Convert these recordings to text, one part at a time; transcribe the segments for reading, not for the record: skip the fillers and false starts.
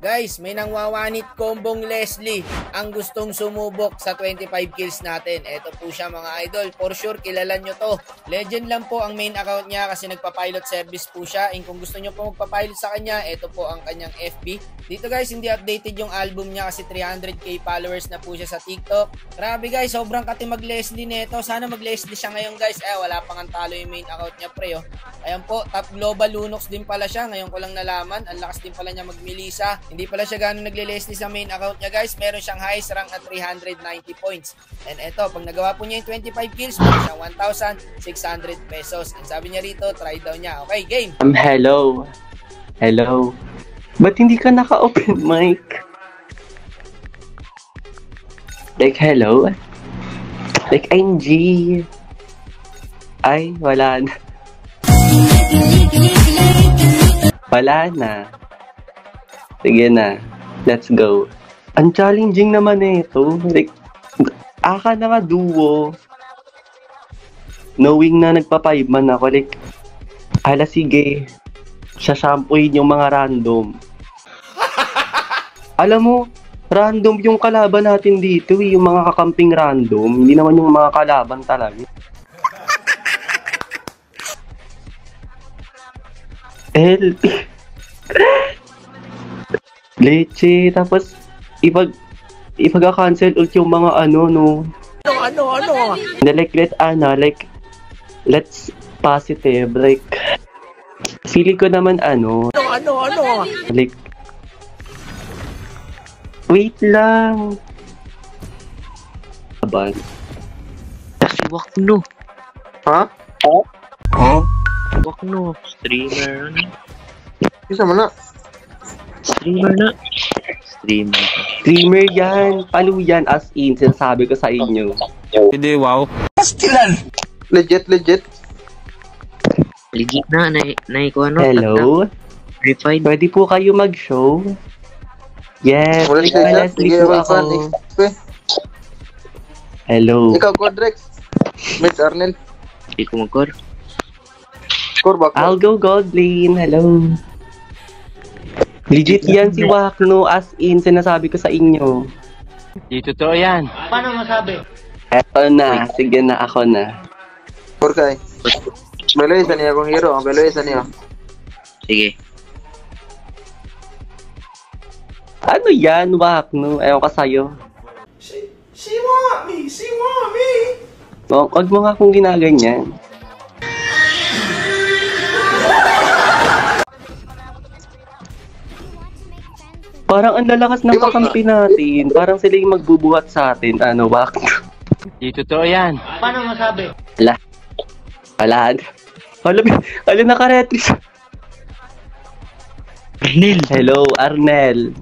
Guys, may nangwawanit kombong Leslie ang gustong sumubok sa 25 kills natin. Ito po siya mga idol. For sure, kilala nyo to. Legend lang po ang main account niya kasi nagpa-pilot service po siya. And kung gusto nyo po magpa-pilot sa kanya, ito po ang kanyang FB. Dito guys, hindi updated yung album niya kasi 300k followers na po siya sa TikTok. Grabe guys, sobrang kati mag-Leslie nito. Sana mag-Leslie siya ngayon guys. Wala pang talo yung main account niya pre. Oh. Ayan po, top global Lunox din pala siya. Ngayon ko lang nalaman. Ang lakas din pala niya mag-Melissa. Hindi pala siya gano'ng nagle-Leslie sa main account niya guys. Meron siyang highest rank at 390 points. And eto, pag nagawa po niya yung 25 kills, meron siyang 1,600 pesos. And sabi niya rito, try daw niya. Okay, game! Hello. Hello. Ba't hindi ka naka-open mic? Like, hello? Like, I'm G. Ay, wala na. Wala na. Sige na. Let's go. Ang challenging naman ito. Like, aka na nga duo. Knowing na nagpa-5 man ako. Like, hala sige. Sasampuin yung mga random. Alam mo, random yung kalaban natin dito eh. Yung mga kakamping random. Hindi naman yung mga kalaban talaga. Leche, tapos ipag-cancel ult yung mga ano. Like, let's positive, like, feeling ko naman like, wait lang. Aban. Wakno. Ha? Wakno. Streamer. Isa mo na. Streamer yan. Palo yan as in. Sinasabi ko sa inyo. Hindi, wow. Pastilan! Legit. Legit na. Naiko ano? Hello? Refined. Pwede po kayo mag-show? Yes. Leslie po ako. Hello. Ikaw, Godrex. Miss Arnel. Hindi ko mag-core. Score back. I'll go Godlane. Hello. Legit yan si Wakno, as in, sinasabi ko sa inyo. Di totoo yan. Paano masabi? Eto na, sige na, ako na. Porkay. Beloy niya kung hero, beloy niya. Sige. Ano yan, Wakno? Ewan ka sa'yo. She want me! Huwag mo nga kung ginaganyan. Parang ang lalakas ng kakampi natin. Parang sila yung magbubuhat sa atin. Ano, Wakno? Di totoo yan. Paano masabi? Wala. Hala, nakaretris. Arnel. Hello, Arnel.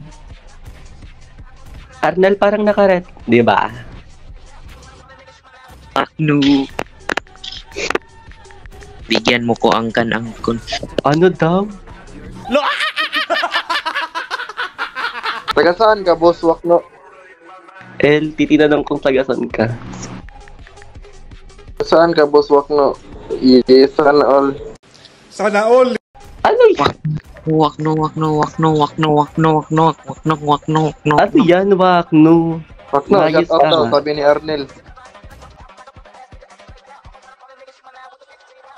Arnel parang nakaret. Di ba? Wakno. Bigyan mo ko ang kanangkon. Ano daw? Taga saan ka, boss Wakno? Titinanong kung tagasan ka. Saan ka, boss Wakno? Yes, sana all. Sana all. Ano yan? Wakno. Ano yan, Wakno? Wakno, Mayos shout out ka, daw, ha? sabi ni Arnel.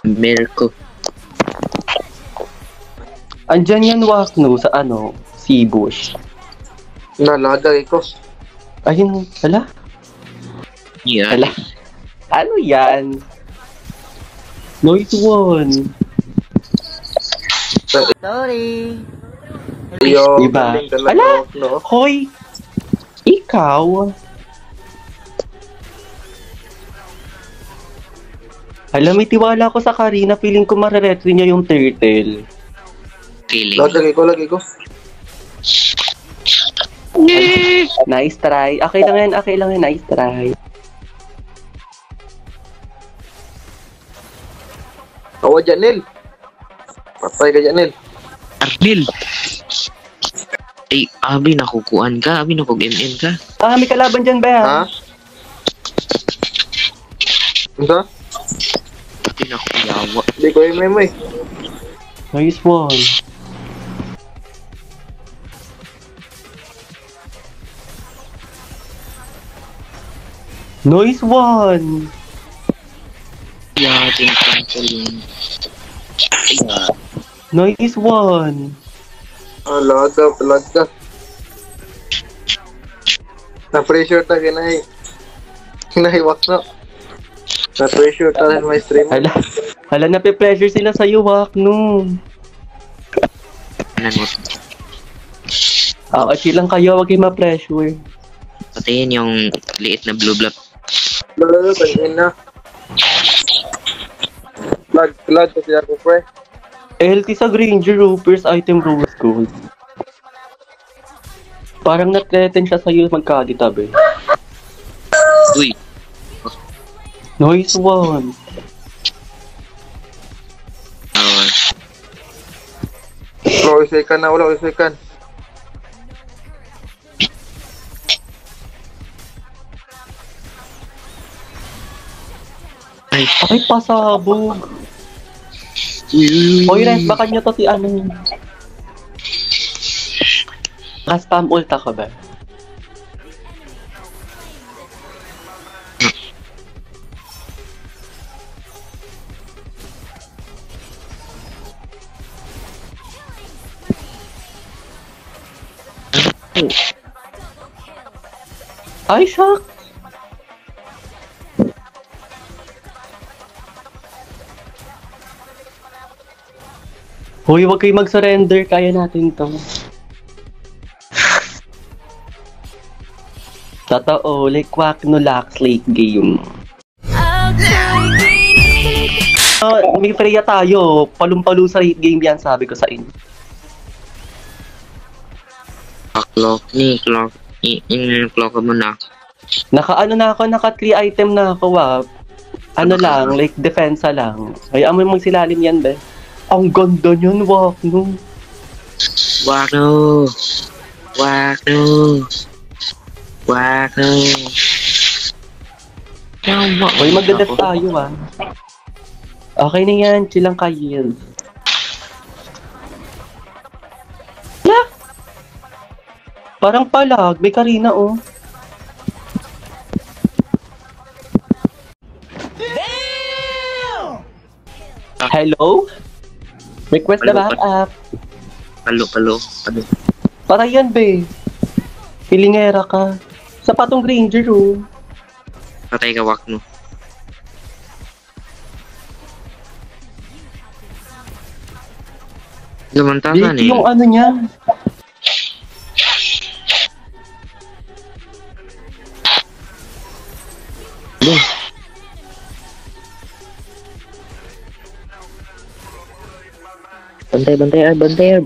Mirko. Andyan yan, Wakno, sa ano? Seabush. Nalagay ko. Ayun, hala? Yeah. Hala? Ano yan? Noise one. Sorry. Yo, Diba? galing talaga, Ala? Wakno. Hoy! Ikaw? Alam, may tiwala ko sa Karina. Feeling ko mariretry niya yung turtle. Feeling. Lagay ko. Nice try. Okay lang yan. Nice try. Awa dyan, Nil. Patay ka dyan, Nil. Arnel. Ay, abi nakukuan ka. Abi nakug-MM ka. May kalaban dyan ba? Ha? Ano? Abi nakuyawa. Hindi ko yung memo eh. Nice one. Noise one! Yeah, cancel yun. Yeah. Noise one! Lag ka. Na-pressure ta, kinahiwak na. Na-pressure ta rin may stream. Hala, nape-pressure sila sa'yo, Wak, no. Ano, Chill lang kayo, wag kayo ma-pressure. patayin yung liit na blue block. Lalo, tangin na. Lag kasi ako, pre. LT sa Granger, first item rose gold. Parang na-threaten siya sa'yo magkaditab eh. Uy, Noise one! oh, Wala, second. ay, Ay, pasabog! uy, Hoy, Res, baka nyo to si ano. Ka-spam ulta ka ba? Ay, shock! Hoy, wag kayo mag-surrender. Kaya natin to. Totoo, like Quack no lax late game. May Freya tayo. Palumpalo sa late game yan, sabi ko sa inyo. clock mo na. Naka-ano na ako, naka-3 item na ako, Ano lang, like defensa lang. Ay, amoy magsilalim yan, be. Ang ganda niyan, Wak, no. Wako. Hoy, magdadef tayo, Okay na yan, chill lang kayo. Yeah! Parang palag, may Karina, oh. Hello? Request na back up. Palo. Para yan, be. Pilingera ka. Sa patong Granger, oh. Patay ka, wak mo. Lumantasan Di, eh. yung ano niya. Bantay.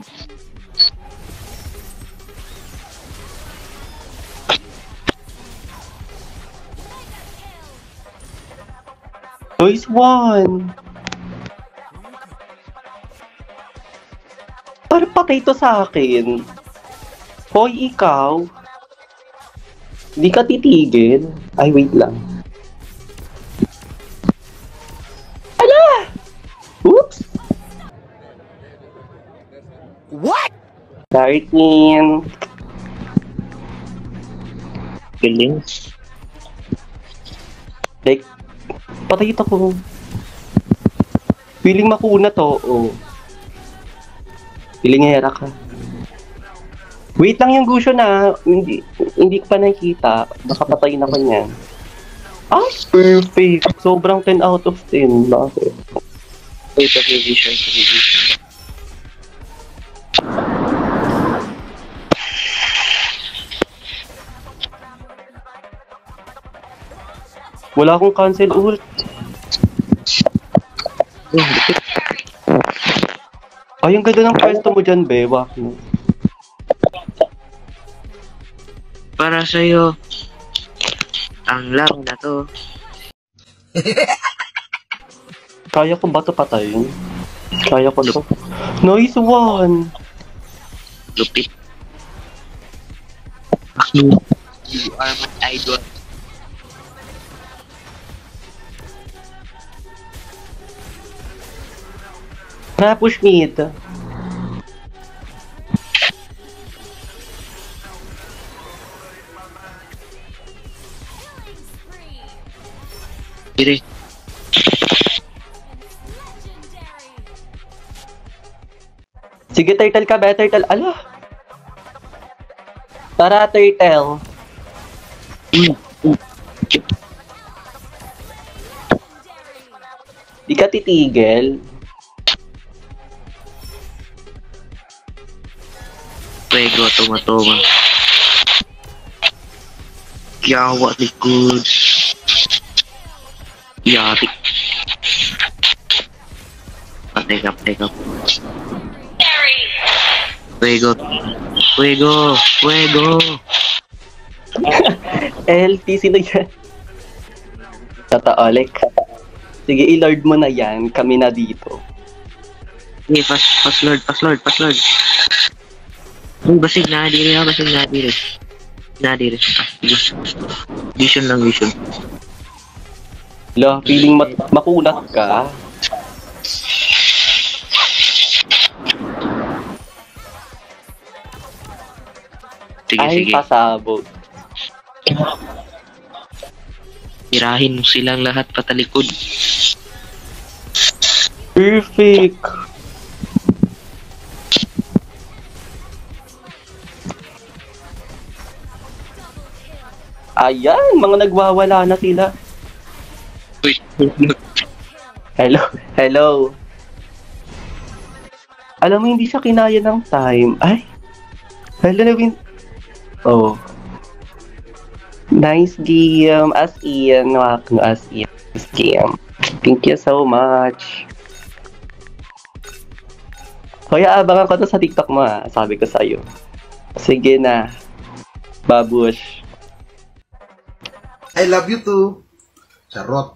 Noise one. Parang patay to sa akin. Hoy, ikaw. Di ka titigil. Ay, wait lang. Ala! Oops! What? Sorry, Kin. Galing. Like, patay ito ko. Feeling makuna to, oh. Pilingera ka. Wait lang yung Gusyo na. Hindi ko pa nakikita. Baka patayin ako niyan. Ah, perfect. Sobrang 10 out of 10. Bakit? Wait, vision. Wala akong cancel ult. Ay, ang ganda ng pwesto mo dyan, Bewa. Para sa'yo, ang laro na to. Kaya ko ba ito patayin? Kaya ko to. Nice one! Lupit. You are my idol. Na-push mid. Dire. Sige, turtle ka ba? Turtle. Ala. Tara, turtle. Di ka titigil. Pwego, tuma-tuma. Yawa likod. Yati. Patay ka. Fuego. LT, sino yan? Totoo, like. Sige, i-lord mo na yan. Kami na dito. Okay, pass lord. Basig na dire. Vision lang. Lo, feeling makulat ka. Ay, Sige. pasabog. Tirahin mo silang lahat patalikod. Perfect. Ayan, mga nagwawala na sila. Uy, Hello. Alam mo, hindi siya kinaya ng time. Ay. Hello, Oh. Nice game. As in. Nice game. Thank you so much. Kuya, abangan ko to sa TikTok mo ha. Sabi ko sa'yo. Sige na. Babush. I love you too. Charot.